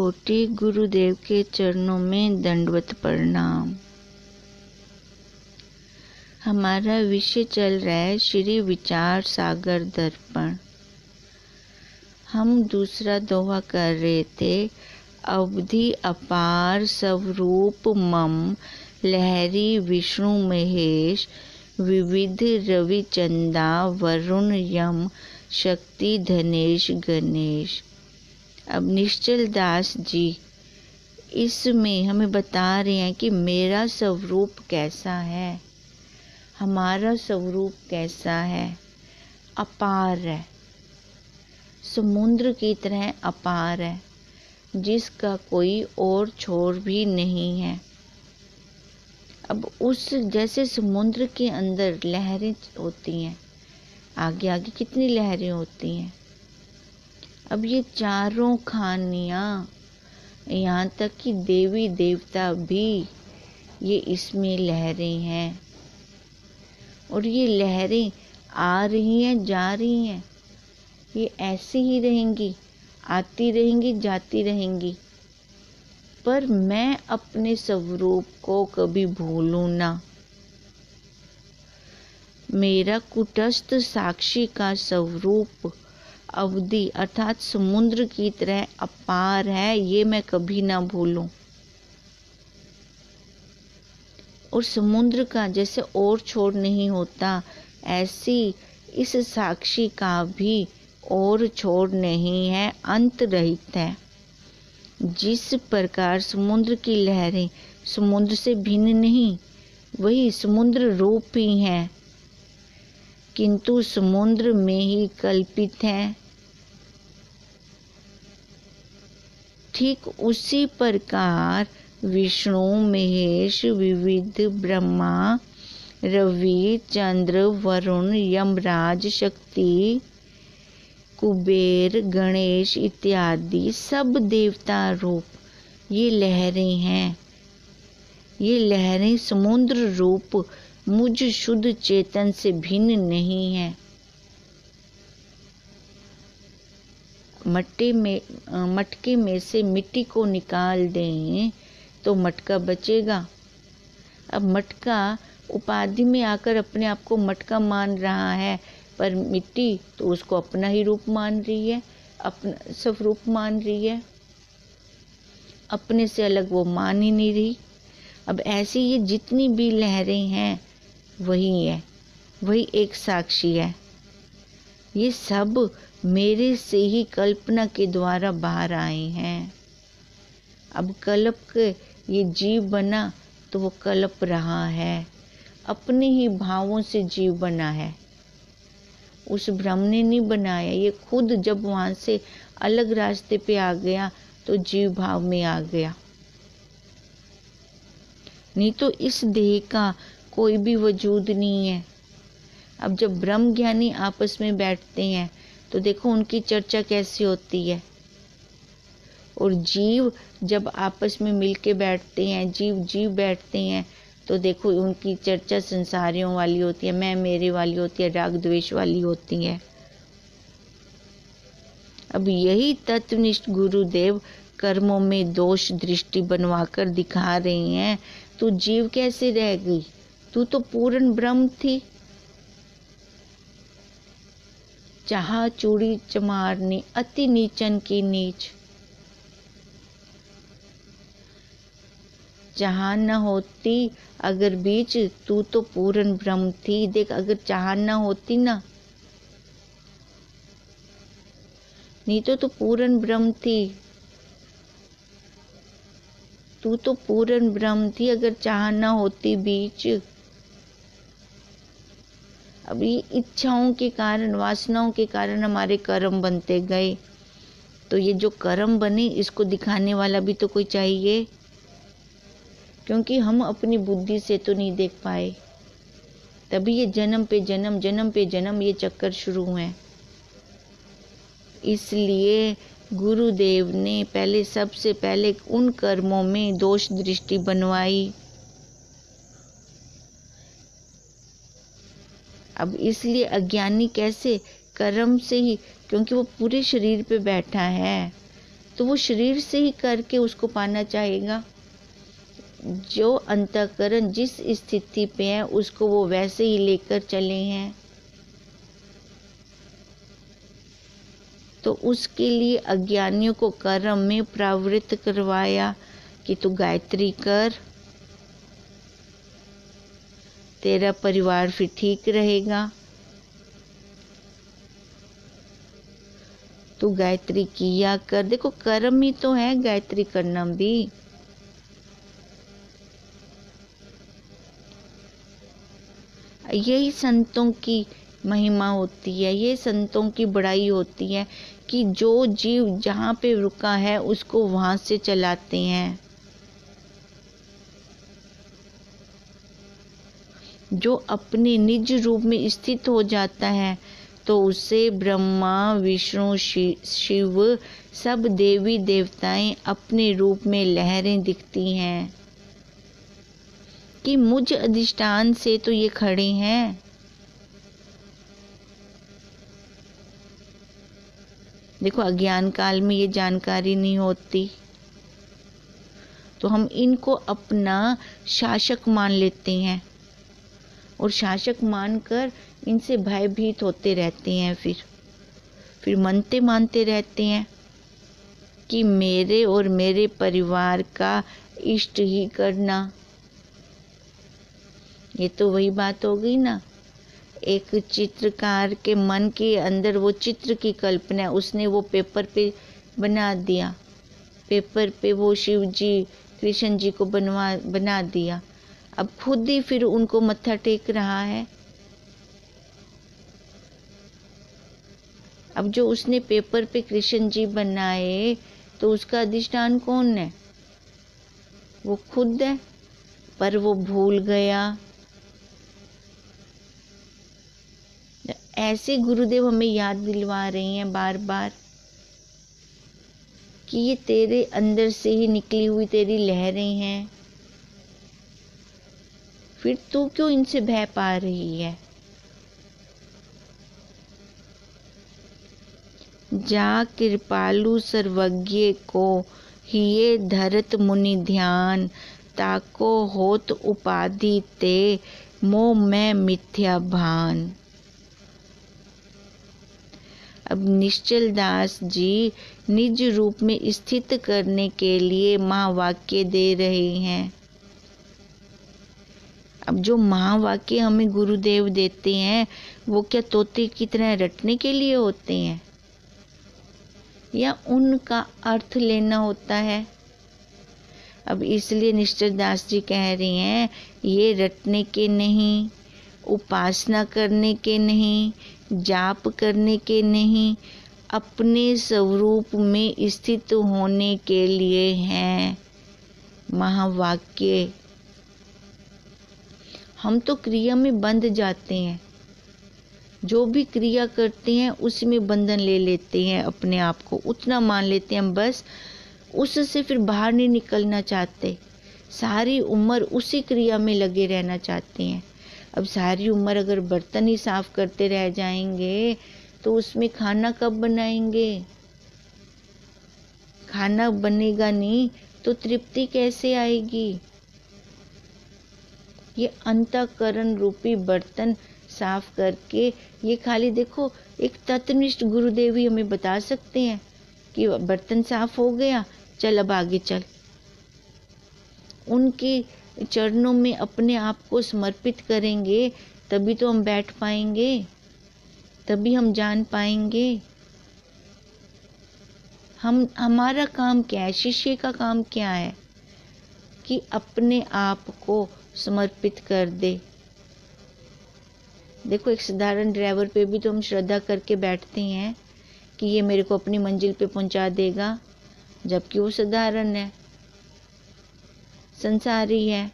कोटि गुरुदेव के चरणों में दंडवत प्रणाम। हमारा विषय चल रहा है श्री विचार सागर दर्पण। हम दूसरा दोहा कर रहे थे। अवधि अपार स्वरूप मम, लहरी विष्णु महेश, विविध रवि चंदा वरुण यम, शक्ति धनेश गणेश। अब निश्चल दास जी इसमें हमें बता रहे हैं कि मेरा स्वरूप कैसा है, हमारा स्वरूप कैसा है। अपार है, समुद्र की तरह अपार है, जिसका कोई और छोर भी नहीं है। अब उस जैसे समुद्र के अंदर लहरें होती हैं, आगे आगे कितनी लहरें होती हैं। अब ये चारों खानियाँ, यहाँ तक कि देवी देवता भी ये इसमें लहरें हैं, और ये लहरें आ रही हैं जा रही हैं, ये ऐसी ही रहेंगी, आती रहेंगी जाती रहेंगी। पर मैं अपने स्वरूप को कभी भूलूं ना। मेरा कुटस्थ साक्षी का स्वरूप अवधि अर्थात समुद्र की तरह अपार है, ये मैं कभी ना भूलूं। और समुद्र का जैसे और छोर नहीं होता, ऐसी इस साक्षी का भी और छोर नहीं है, अंत रहित है। जिस प्रकार समुद्र की लहरें समुद्र से भिन्न नहीं, वही समुद्र रूप ही है, किंतु समुद्र में ही कल्पित है। ठीक उसी प्रकार विष्णु महेश, विविध ब्रह्मा, रवि चंद्र वरुण यमराज, शक्ति कुबेर गणेश इत्यादि सब देवता रूप ये लहरें हैं। ये लहरें समुद्र रूप मुझ शुद्ध चेतन से भिन्न नहीं है। मटके में से मिट्टी को निकाल दें तो मटका बचेगा। अब मटका उपाधि में आकर अपने आप को मटका मान रहा है, पर मिट्टी तो उसको अपना ही रूप मान रही है, अपना स्वरूप मान रही है, अपने से अलग वो मान ही नहीं रही। अब ऐसी ये जितनी भी लहरें हैं वही है, वही एक साक्षी है। ये सब मेरे से ही कल्पना के द्वारा बाहर आए हैं। अब कल्प के ये जीव बना तो वो कल्प रहा है, अपने ही भावों से जीव बना है, उस ब्रह्म ने नहीं बनाया। ये खुद जब वहां से अलग रास्ते पे आ गया तो जीव भाव में आ गया, नहीं तो इस देह का कोई भी वजूद नहीं है। अब जब ब्रह्म ज्ञानी आपस में बैठते हैं तो देखो उनकी चर्चा कैसी होती है, और जीव जब आपस में मिलके बैठते हैं, जीव बैठते हैं, तो देखो उनकी चर्चा संसारियों वाली होती है, मैं मेरे वाली होती है, राग द्वेष वाली होती है। अब यही तत्वनिष्ठ गुरुदेव कर्मों में दोष दृष्टि बनवाकर दिखा रहे हैं। तू जीव कैसे रह गई, तू तो पूर्ण ब्रह्म थी। चाहा चूड़ी चमारने अति नीचन की नीच, चाह न होती अगर बीच, तू तो पूर्ण ब्रह्म थी। देख अगर चाह न होती ना, नहीं तो तू पूर्ण ब्रह्म थी, तू तो पूर्ण ब्रह्म थी अगर चाह न होती बीच। अब ये इच्छाओं के कारण, वासनाओं के कारण हमारे कर्म बनते गए, तो ये जो कर्म बने इसको दिखाने वाला भी तो कोई चाहिए, क्योंकि हम अपनी बुद्धि से तो नहीं देख पाए, तभी ये जन्म पे जन्म ये चक्कर शुरू हुए। इसलिए गुरुदेव ने सबसे पहले उन कर्मों में दोष दृष्टि बनवाई। अब इसलिए अज्ञानी कैसे कर्म से ही, क्योंकि वो पूरे शरीर पे बैठा है, तो तो वो शरीर से ही करके उसको पाना चाहेगा। जो अंतःकरण जिस स्थिति पे है उसको वो वैसे ही लेकर चले हैं। तो उसके लिए अज्ञानियों को कर्म में प्रवृत्त करवाया कि तू गायत्री कर, तेरा परिवार फिर ठीक रहेगा। तू गायत्री किया कर। देखो कर्म ही तो है गायत्री करना भी। यही संतों की महिमा होती है, ये संतों की बड़ाई होती है कि जो जीव जहाँ पे रुका है उसको वहां से चलाते हैं। जो अपने निज रूप में स्थित हो जाता है तो उसे ब्रह्मा विष्णु शिव सब देवी देवताएं अपने रूप में लहरें दिखती हैं कि मुझ अधिष्ठान से तो ये खड़े हैं। देखो अज्ञान काल में ये जानकारी नहीं होती तो हम इनको अपना शासक मान लेते हैं और शासक मानकर इनसे भयभीत होते रहते हैं। फिर मानते रहते हैं कि मेरे और मेरे परिवार का इष्ट ही करना। ये तो वही बात हो गई ना, एक चित्रकार के मन के अंदर वो चित्र की कल्पना, उसने वो पेपर पे बना दिया, पेपर पे वो शिव जी कृष्ण जी को बना दिया। अब खुद ही फिर उनको मत्था टेक रहा है। अब जो उसने पेपर पे कृष्ण जी बनाए तो उसका अधिष्ठान कौन है? वो खुद है, पर वो भूल गया। ऐसे गुरुदेव हमें याद दिलवा रहे हैं बार बार कि ये तेरे अंदर से ही निकली हुई तेरी लहरें हैं, फिर तू क्यों इनसे भय पा रही है? जा कृपालु सर्वज्ञ को हिये धरत मुनि ध्यान, ताको होत उपाधि ते मोह में मिथ्या भान। अब निश्चल दास जी निज रूप में स्थित करने के लिए महावाक्य दे रहे हैं। अब जो महावाक्य हमें गुरुदेव देते हैं वो क्या तोते की तरह रटने के लिए होते हैं या उनका अर्थ लेना होता है? अब इसलिए निश्चल दास जी कह रहे हैं ये रटने के नहीं, उपासना करने के नहीं, जाप करने के नहीं, अपने स्वरूप में स्थित होने के लिए हैं महावाक्य। हम तो क्रिया में बंध जाते हैं, जो भी क्रिया करते हैं उसमें बंधन ले लेते हैं, अपने आप को उतना मान लेते हैं बस, उससे फिर बाहर नहीं निकलना चाहते। सारी उम्र उसी क्रिया में लगे रहना चाहते हैं। अब सारी उम्र अगर बर्तन ही साफ करते रह जाएंगे तो उसमें खाना कब बनाएंगे? खाना बनेगा नहीं तो तृप्ति कैसे आएगी? ये अंतःकरण रूपी बर्तन साफ करके, ये खाली देखो एक तत्वनिष्ठ गुरुदेव ही हमें बता सकते हैं कि बर्तन साफ हो गया, चल अब आगे चल। उनके चरणों में अपने आप को समर्पित करेंगे तभी तो हम बैठ पाएंगे, तभी हम जान पाएंगे हमारा काम क्या है, शिष्य का काम क्या है कि अपने आप को समर्पित कर दे। देखो एक साधारण ड्राइवर पे भी तो हम श्रद्धा करके बैठते हैं कि ये मेरे को अपनी मंजिल पे पहुंचा देगा, जबकि वो साधारण है, संसारी है।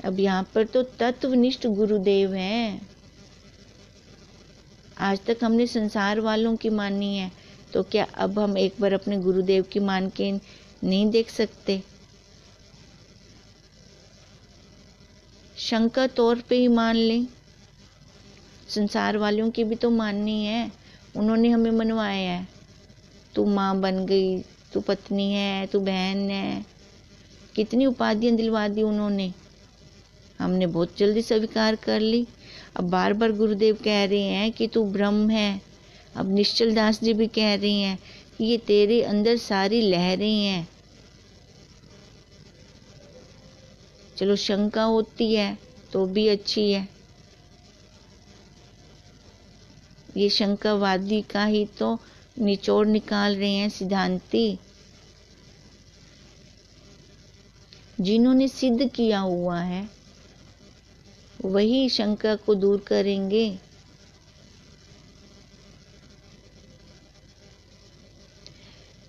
अब यहाँ पर तो तत्वनिष्ठ गुरुदेव हैं। आज तक हमने संसार वालों की मानी है, तो क्या अब हम एक बार अपने गुरुदेव की मान के नहीं देख सकते? शंका तौर पे ही मान लें, संसार वालों की भी तो माननी है, उन्होंने हमें मनवाया है। तू माँ बन गई, तू पत्नी है, तू बहन है, कितनी उपाधियां दिलवा दी उन्होंने, हमने बहुत जल्दी स्वीकार कर ली। अब बार बार गुरुदेव कह रहे हैं कि तू ब्रह्म है। अब निश्चल दास जी भी कह रही हैं कि ये तेरे अंदर सारी लहरें हैं। चलो शंका होती है तो भी अच्छी है, ये शंकावादी का ही तो निचोड़ निकाल रहे हैं सिद्धांती, जिन्होंने सिद्ध किया हुआ है वही शंका को दूर करेंगे।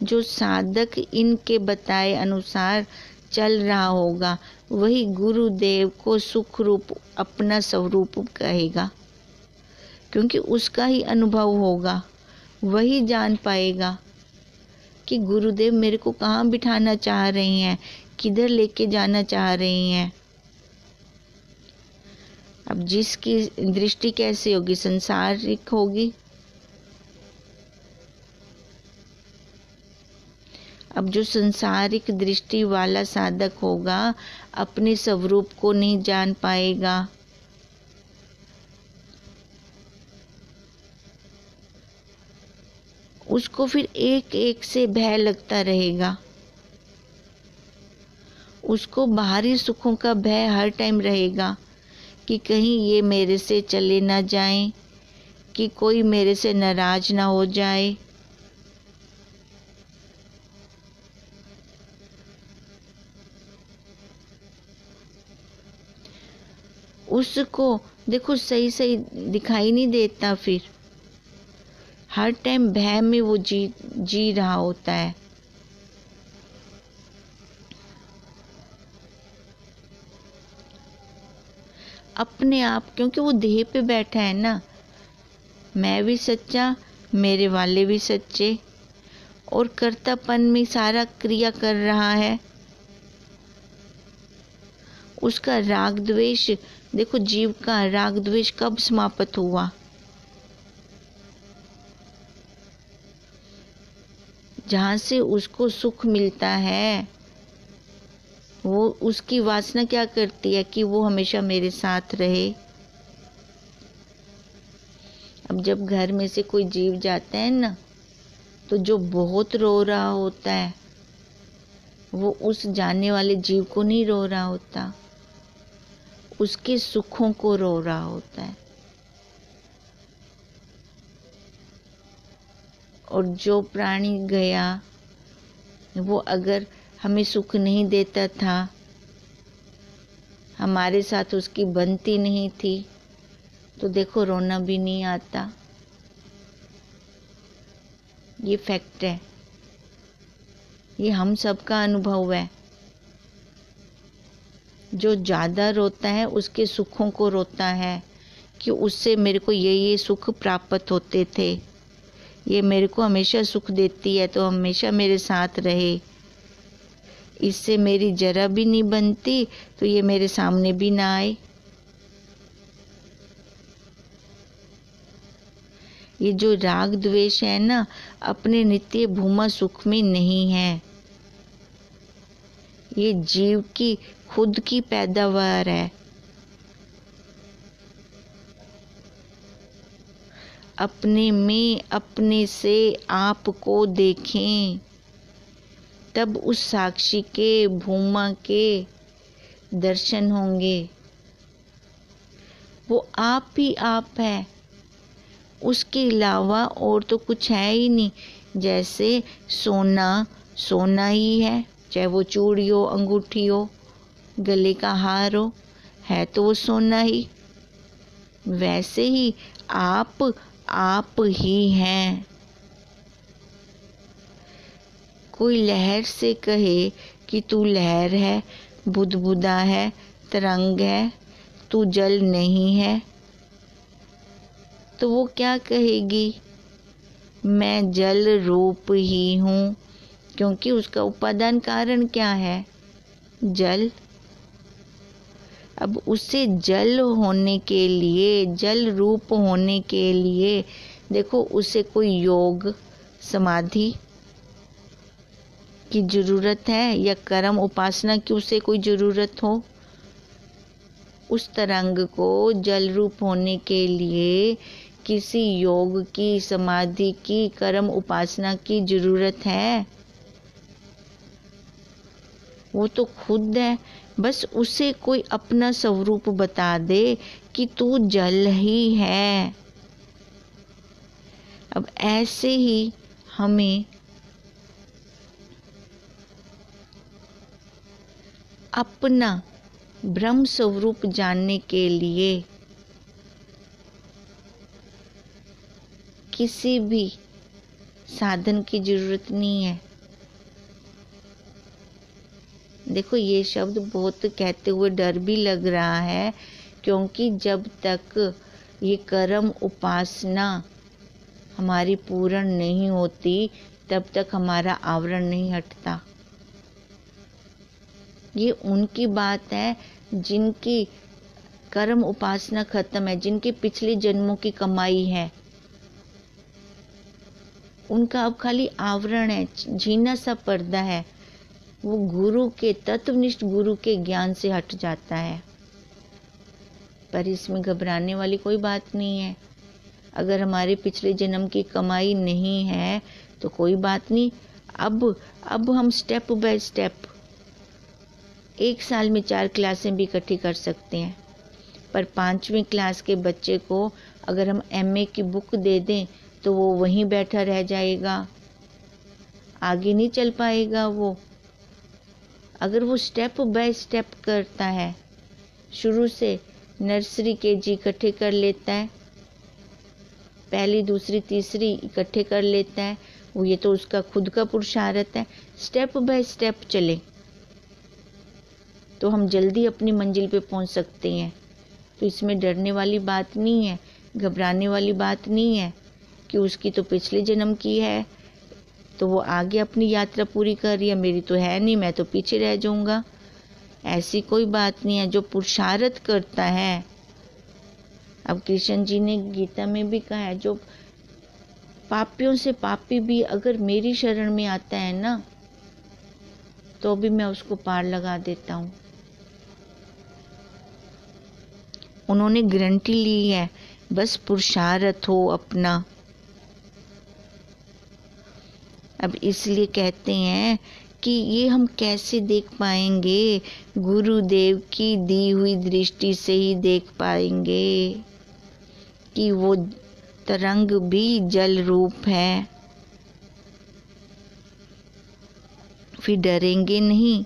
जो साधक इनके बताए अनुसार चल रहा होगा वही गुरुदेव को सुख रूप अपना स्वरूप कहेगा, क्योंकि उसका ही अनुभव होगा, वही जान पाएगा कि गुरुदेव मेरे को कहाँ बिठाना चाह रहे हैं, किधर लेके जाना चाह रहे हैं। अब जिसकी दृष्टि कैसे होगी, संसारिक होगी। अब जो संसारिक दृष्टि वाला साधक होगा अपने स्वरूप को नहीं जान पाएगा। उसको फिर एक एक से भय लगता रहेगा, उसको बाहरी सुखों का भय हर टाइम रहेगा कि कहीं ये मेरे से चले ना जाएं, कि कोई मेरे से नाराज ना हो जाए। उसको देखो सही सही दिखाई नहीं देता, फिर हर टाइम भय में वो जी रहा होता है। अपने आप, क्योंकि वो देह पे बैठा है ना, मैं भी सच्चा, मेरे वाले भी सच्चे, और कर्तापन में सारा क्रिया कर रहा है। उसका राग द्वेष देखो, जीव का राग द्वेष कब समाप्त हुआ? जहाँ से उसको सुख मिलता है, वो उसकी वासना क्या करती है कि वो हमेशा मेरे साथ रहे। अब जब घर में से कोई जीव जाता है ना, तो जो बहुत रो रहा होता है वो उस जाने वाले जीव को नहीं रो रहा होता, उसके सुखों को रो रहा होता है। और जो प्राणी गया वो अगर हमें सुख नहीं देता था, हमारे साथ उसकी बनती नहीं थी, तो देखो रोना भी नहीं आता। ये फैक्ट है, ये हम सबका अनुभव है। जो ज़्यादा रोता है उसके सुखों को रोता है कि उससे मेरे को ये सुख प्राप्त होते थे, ये मेरे को हमेशा सुख देती है तो हमेशा मेरे साथ रहे, इससे मेरी जरा भी नहीं बनती तो ये मेरे सामने भी ना आए। ये जो राग द्वेष है ना, अपने नित्य भूमा सुख में नहीं है, ये जीव की खुद की पैदावार है। अपने में अपने से आप को देखें, तब उस साक्षी के भूमा के दर्शन होंगे। वो आप ही आप है, उसके अलावा और तो कुछ है ही नहीं। जैसे सोना सोना ही है, चाहे वो चूड़ी हो, अंगूठी हो, गले का हार हो, है तो वो सोना ही। वैसे ही आप ही हैं। कोई लहर से कहे कि तू लहर है, बुदबुदा है, तरंग है, तू जल नहीं है, तो वो क्या कहेगी? मैं जल रूप ही हूँ, क्योंकि उसका उपादान कारण क्या है? जल। अब उसे जल होने के लिए, जल रूप होने के लिए देखो उसे कोई योग, समाधि, की जरूरत है या कर्म उपासना की उसे कोई जरूरत हो? उस तरंग को जल रूप होने के लिए किसी योग की, समाधि की, कर्म उपासना की जरूरत है? वो तो खुद है, बस उसे कोई अपना स्वरूप बता दे कि तू जल ही है। अब ऐसे ही हमें अपना ब्रह्म स्वरूप जानने के लिए किसी भी साधन की जरूरत नहीं है। देखो, ये शब्द बहुत कहते हुए डर भी लग रहा है, क्योंकि जब तक ये कर्म उपासना हमारी पूर्ण नहीं होती तब तक हमारा आवरण नहीं हटता। ये उनकी बात है जिनकी कर्म उपासना खत्म है, जिनके पिछले जन्मों की कमाई है। उनका अब खाली आवरण है, झीना सा पर्दा है, वो गुरु के, तत्वनिष्ठ गुरु के ज्ञान से हट जाता है। पर इसमें घबराने वाली कोई बात नहीं है। अगर हमारे पिछले जन्म की कमाई नहीं है तो कोई बात नहीं। अब हम स्टेप बाय स्टेप 1 साल में 4 क्लासें भी इकट्ठी कर सकते हैं। पर 5वीं क्लास के बच्चे को अगर हम MA की बुक दे दें तो वो वहीं बैठा रह जाएगा, आगे नहीं चल पाएगा। वो अगर वो स्टेप बाय स्टेप करता है, शुरू से नर्सरी KG इकट्ठे कर लेता है, पहली, दूसरी, तीसरी इकट्ठे कर लेता है, वो ये तो उसका खुद का पुरुषार्थ है। स्टेप बाय स्टेप चले तो हम जल्दी अपनी मंजिल पे पहुंच सकते हैं। तो इसमें डरने वाली बात नहीं है, घबराने वाली बात नहीं है कि उसकी तो पिछले जन्म की है तो वो आगे अपनी यात्रा पूरी कर रही है, मेरी तो है नहीं, मैं तो पीछे रह जाऊंगा। ऐसी कोई बात नहीं है। जो पुरुषार्थ करता है, अब कृष्ण जी ने गीता में भी कहा है, जो पापियों से पापी भी अगर मेरी शरण में आता है ना तो भी मैं उसको पार लगा देता हूँ। उन्होंने गारंटी ली है, बस पुरुषार्थ हो अपना। अब इसलिए कहते हैं कि ये हम कैसे देख पाएंगे? गुरुदेव की दी हुई दृष्टि से ही देख पाएंगे कि वो तरंग भी जल रूप है। फिर डरेंगे नहीं।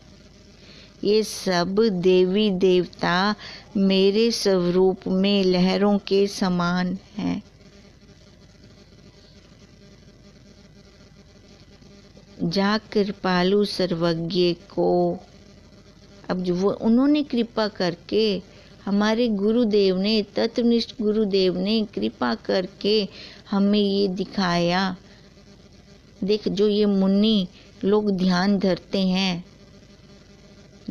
ये सब देवी देवता मेरे स्वरूप में लहरों के समान हैं। जा कृपालु सर्वज्ञ को, अब जो वो उन्होंने कृपा करके, हमारे गुरुदेव ने, तत्वनिष्ठ गुरुदेव ने कृपा करके हमें ये दिखाया। देख, जो ये मुनि लोग ध्यान धरते हैं,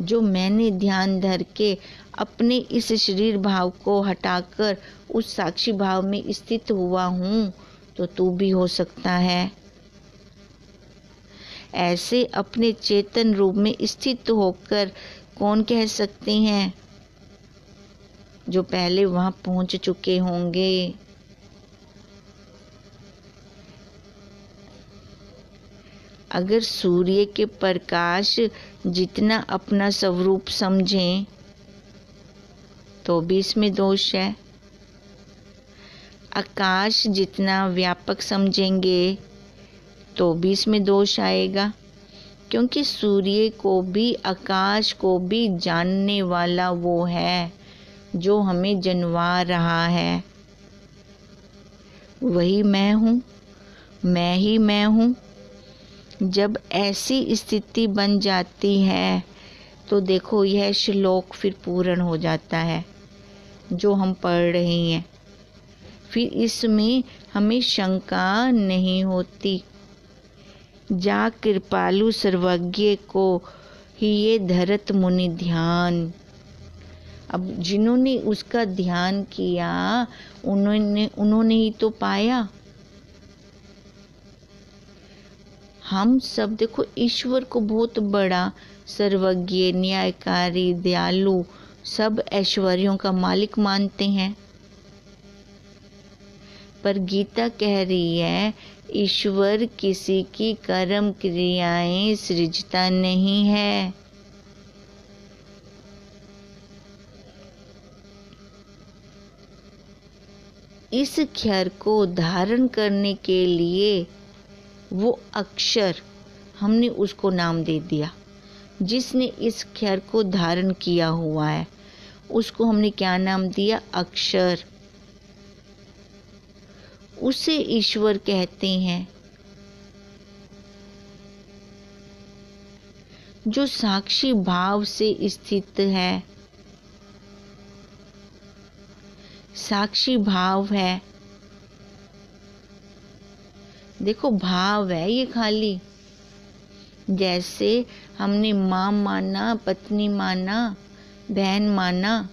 जो मैंने ध्यान धर के अपने इस शरीर भाव को हटाकर उस साक्षी भाव में स्थित हुआ हूँ, तो तू भी हो सकता है। ऐसे अपने चेतन रूप में स्थित होकर कौन कह सकते हैं? जो पहले वहां पहुंच चुके होंगे। अगर सूर्य के प्रकाश जितना अपना स्वरूप समझें तो भी इसमें दोष है। आकाश जितना व्यापक समझेंगे तो भी इसमें दोष आएगा, क्योंकि सूर्य को भी, आकाश को भी जानने वाला वो है जो हमें जनवा रहा है। वही मैं हूँ, मैं ही मैं हूँ। जब ऐसी स्थिति बन जाती है तो देखो, यह श्लोक फिर पूर्ण हो जाता है जो हम पढ़ रहे हैं। फिर इसमें हमें शंका नहीं होती। जा कृपालु सर्वज्ञ को ही ये धरत मुनि ध्यान। अब जिन्होंने उसका ध्यान किया उन्होंने ही तो पाया। हम सब देखो ईश्वर को बहुत बड़ा, सर्वज्ञ, न्यायकारी, दयालु, सब ऐश्वर्यों का मालिक मानते हैं। पर गीता कह रही है ईश्वर किसी की कर्म क्रियाएं सृजता नहीं है। इस क्षर को धारण करने के लिए वो अक्षर, हमने उसको नाम दे दिया। जिसने इस क्षर को धारण किया हुआ है उसको हमने क्या नाम दिया? अक्षर। उसे ईश्वर कहते हैं। जो साक्षी भाव से स्थित है, साक्षी भाव है। देखो भाव है ये खाली, जैसे हमने माँ माना, पत्नी माना, बहन माना,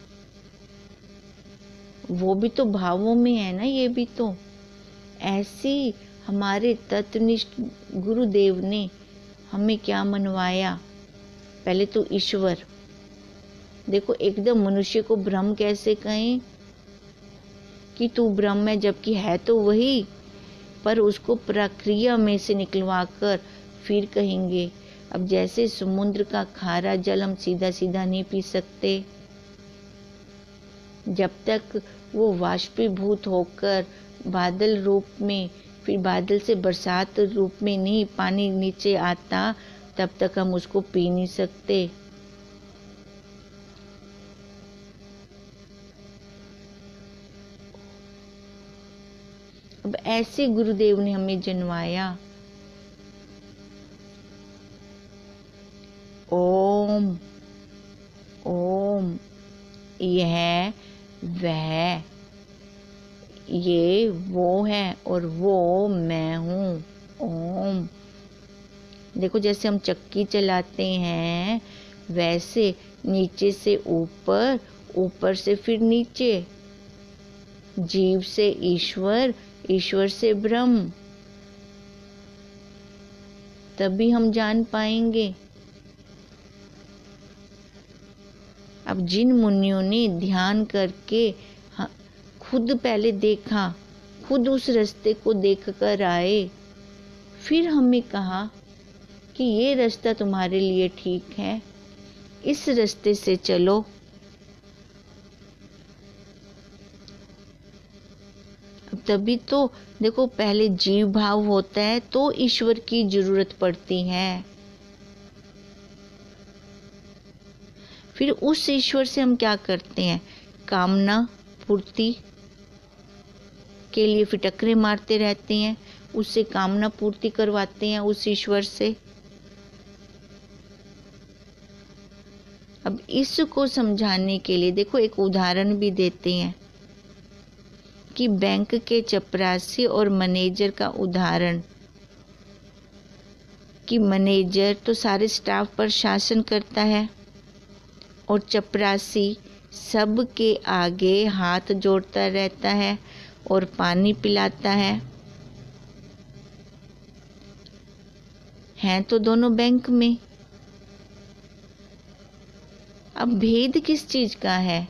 वो भी तो भावों में है ना, ये भी तो। ऐसी हमारे तत्वनिष्ठ गुरुदेव ने हमें क्या मनवाया? पहले तो ईश्वर। देखो एकदम मनुष्य को ब्रह्म कैसे कहें कि तू ब्रह्म है, जबकि है तो वही, पर उसको प्रक्रिया में से निकलवा कर फिर कहेंगे। अब जैसे समुद्र का खारा जल हम सीधा सीधा नहीं पी सकते, जब तक वो वाष्पीभूत होकर बादल रूप में, फिर बादल से बरसात रूप में नहीं पानी नीचे आता, तब तक हम उसको पी नहीं सकते। अब ऐसे गुरुदेव ने हमें जन्माया। ओम ओम, यह वह, ये वो है और वो मैं हूँ। ओम। देखो जैसे हम चक्की चलाते हैं वैसे नीचे से ऊपर, ऊपर से फिर नीचे, जीव से ईश्वर, ईश्वर से ब्रह्म, तभी हम जान पाएंगे। अब जिन मुनियों ने ध्यान करके खुद पहले देखा, खुद उस रास्ते को देख कर आए, फिर हमें कहा कि ये रास्ता तुम्हारे लिए ठीक है, इस रास्ते से चलो। अब तभी तो देखो पहले जीव भाव होता है तो ईश्वर की जरूरत पड़ती है। फिर उस ईश्वर से हम क्या करते हैं? कामना पूर्ति के लिए फिर टकरे मारते रहते हैं, उससे कामना पूर्ति करवाते हैं उस ईश्वर से। अब इसको समझाने के लिए देखो एक उदाहरण भी देते हैं कि बैंक के चपरासी और मैनेजर का उदाहरण, कि मैनेजर तो सारे स्टाफ पर शासन करता है और चपरासी सबके आगे हाथ जोड़ता रहता है और पानी पिलाता है। हैं तो दोनों बैंक में। अब भेद किस चीज का है?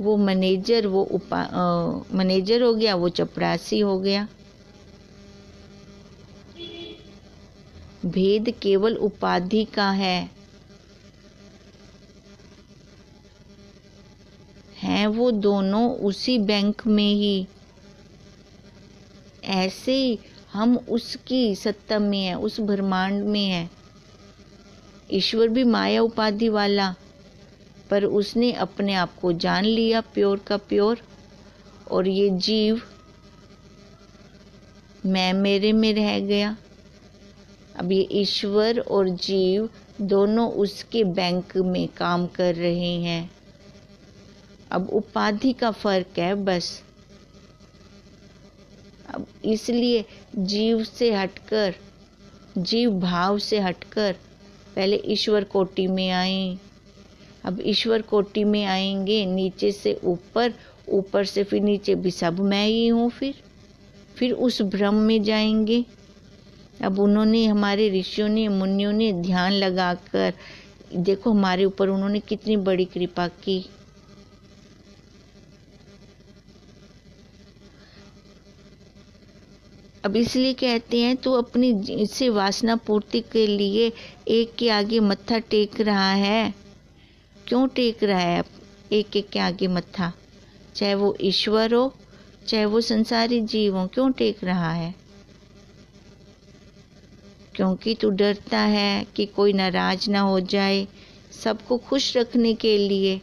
वो मैनेजर, वो मैनेजर हो गया, वो चपरासी हो गया। भेद केवल उपाधि का है। हैं वो दोनों उसी बैंक में ही। ऐसे ही हम उसकी सत्ता में है, उस ब्रह्मांड में है। ईश्वर भी माया उपाधि वाला, पर उसने अपने आप को जान लिया प्योर का प्योर, और ये जीव मैं मेरे में रह गया। अब ये ईश्वर और जीव दोनों उसके बैंक में काम कर रहे हैं। अब उपाधि का फर्क है बस। अब इसलिए जीव से हटकर, जीव भाव से हटकर पहले ईश्वर कोटि में आए। अब ईश्वर कोटि में आएंगे, नीचे से ऊपर, ऊपर से फिर नीचे भी सब मैं ही हूँ। फिर उस ब्रह्म में जाएंगे। अब उन्होंने, हमारे ऋषियों ने, मुनियों ने ध्यान लगाकर, देखो हमारे ऊपर उन्होंने कितनी बड़ी कृपा की। अब इसलिए कहते हैं तू अपनी इससे वासना पूर्ति के लिए एक के आगे मत्था टेक रहा है। क्यों टेक रहा है एक एक के आगे मत्था? चाहे वो ईश्वर हो, चाहे वो संसारी जीव हो, क्यों टेक रहा है? क्योंकि तू डरता है कि कोई नाराज ना हो जाए, सबको खुश रखने के लिए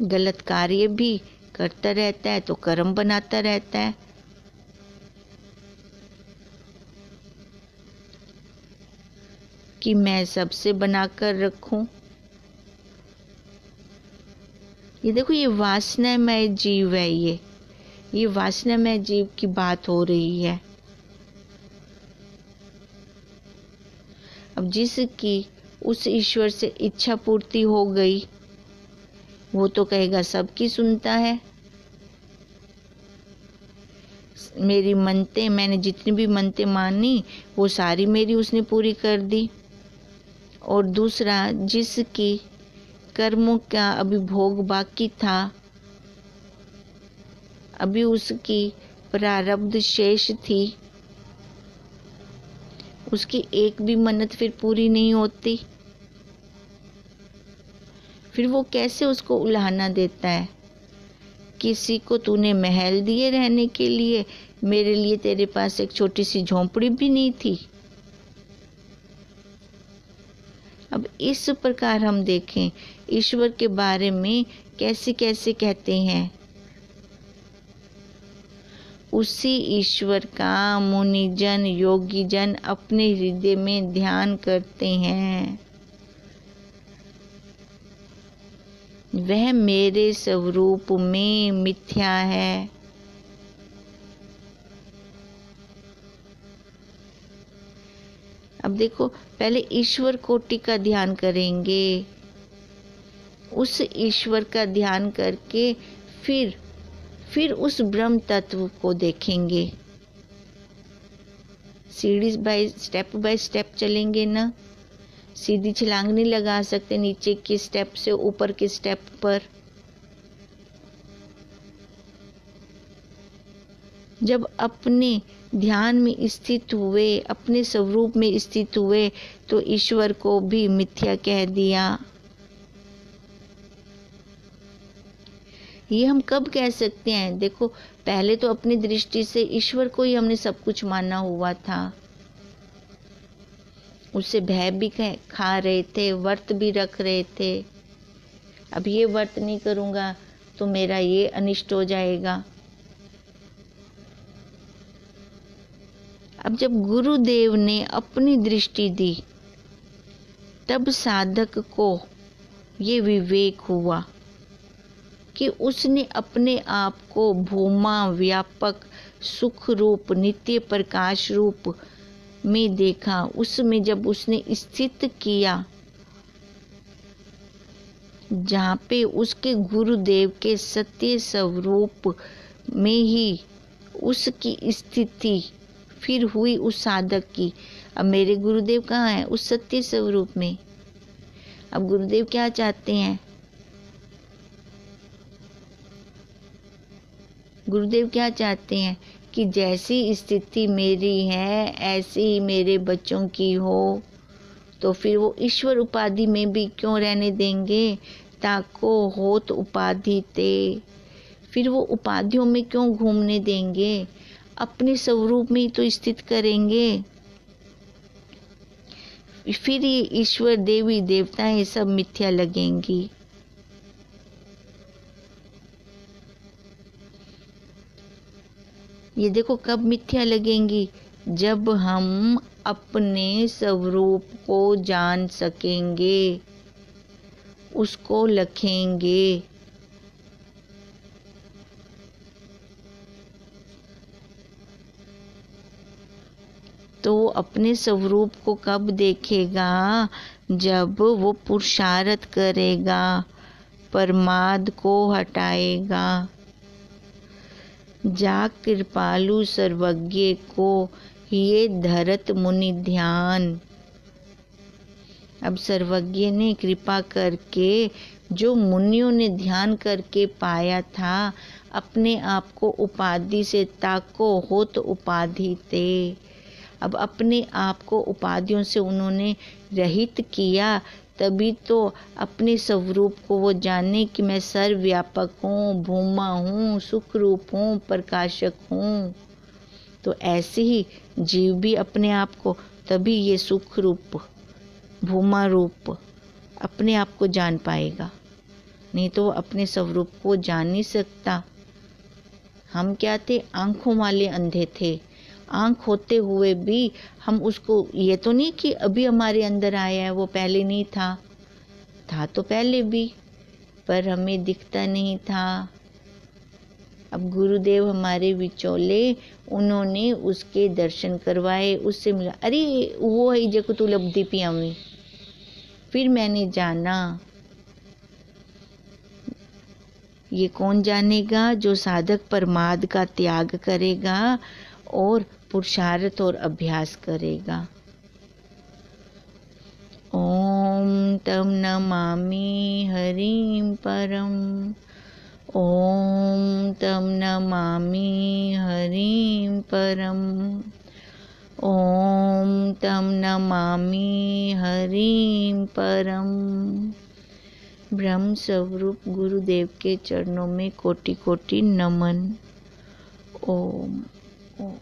गलत कार्य भी करता रहता है, तो कर्म बनाता रहता है। कि मैं सबसे बनाकर रखूं। ये देखो, ये वासनामय जीव है। ये वासनामय जीव की बात हो रही है। अब जिसकी उस ईश्वर से इच्छा पूर्ति हो गई, वो तो कहेगा सबकी सुनता है। मेरी मनते, मैंने जितनी भी मनते मानी वो सारी मेरी उसने पूरी कर दी। और दूसरा, जिसकी कर्मों का अभी भोग बाकी था, अभी उसकी प्रारब्ध शेष थी, उसकी एक भी मन्नत फिर पूरी नहीं होती। फिर वो कैसे उसको उलाहना देता है? किसी को तूने महल दिए रहने के लिए, मेरे लिए तेरे पास एक छोटी सी झोंपड़ी भी नहीं थी। अब इस प्रकार हम देखें ईश्वर के बारे में कैसे कैसे कहते हैं। उसी ईश्वर का मुनिजन, योगीजन अपने हृदय में ध्यान करते हैं। वह मेरे स्वरूप में मिथ्या है। अब देखो, पहले ईश्वर कोटि का ध्यान करेंगे, उस ईश्वर का ध्यान करके फिर उस ब्रह्म तत्व को देखेंगे। सीढ़ी बाय स्टेप चलेंगे ना, सीधी छलांग नहीं लगा सकते नीचे के स्टेप से ऊपर के स्टेप पर। जब अपने ध्यान में स्थित हुए, अपने स्वरूप में स्थित हुए, तो ईश्वर को भी मिथ्या कह दिया। ये हम कब कह सकते हैं? देखो, पहले तो अपनी दृष्टि से ईश्वर को ही हमने सब कुछ माना हुआ था, उससे भय भी खा रहे थे, व्रत भी रख रहे थे। अब ये व्रत नहीं करूंगा तो मेरा ये अनिष्ट हो जाएगा। अब जब गुरुदेव ने अपनी दृष्टि दी, तब साधक को ये विवेक हुआ कि उसने अपने आप को भूमा व्यापक सुख रूप, नित्य प्रकाश रूप में देखा। उसमें जब उसने स्थित किया, जहाँ पे उसके गुरुदेव के सत्य स्वरूप में ही उसकी स्थिति फिर हुई उस साधक की। अब मेरे गुरुदेव कहाँ हैं? उस सत्य स्वरूप में। अब गुरुदेव क्या चाहते हैं? गुरुदेव क्या चाहते हैं कि जैसी स्थिति मेरी है ऐसी ही मेरे बच्चों की हो। तो फिर वो ईश्वर उपाधि में भी क्यों रहने देंगे? ताको होत उपाधि ते, फिर वो उपाधियों में क्यों घूमने देंगे? अपने स्वरूप में ही तो स्थित करेंगे। फिर ये ईश्वर, देवी देवताएं सब मिथ्या लगेंगी। ये देखो कब मिथ्या लगेंगी? जब हम अपने स्वरूप को जान सकेंगे, उसको लखेंगे। तो अपने स्वरूप को कब देखेगा? जब वो पुरुषार्थ करेगा, प्रमाद को हटाएगा। जा कृपालु सर्वज्ञ को ये धरत मुनि ध्यान। अब सर्वज्ञ ने कृपा करके जो मुनियों ने ध्यान करके पाया था, अपने आप को उपाधि से ताको हो तो उपाधि ते। अब अपने आप को उपाधियों से उन्होंने रहित किया, तभी तो अपने स्वरूप को वो जाने कि मैं सर्वव्यापक हूँ, भूमा हूँ, सुख रूप हूँ, प्रकाशक हूँ। तो ऐसे ही जीव भी अपने आप को तभी ये सुख रूप, भूमा रूप अपने आप को जान पाएगा, नहीं तो वो अपने स्वरूप को जान नहीं सकता। हम क्या थे? आंखों वाले अंधे थे। आंख होते हुए भी हम उसको, ये तो नहीं कि अभी हमारे अंदर आया है, वो पहले नहीं था, था तो पहले भी, पर हमें दिखता नहीं था। अब गुरुदेव हमारे विचोले, उन्होंने उसके दर्शन करवाए, उससे मिला, अरे वो है जको तू लब्धि पियावी। फिर मैंने जाना, ये कौन जानेगा? जो साधक परमाद का त्याग करेगा और पुरुषार्थ और अभ्यास करेगा। ओम तम नमामि हरिं परम, ओम तम नमामि हरिं परम, ओम तम नमामि हरिं परम। ब्रह्म स्वरूप गुरुदेव के चरणों में कोटि कोटि नमन। ओम ओम।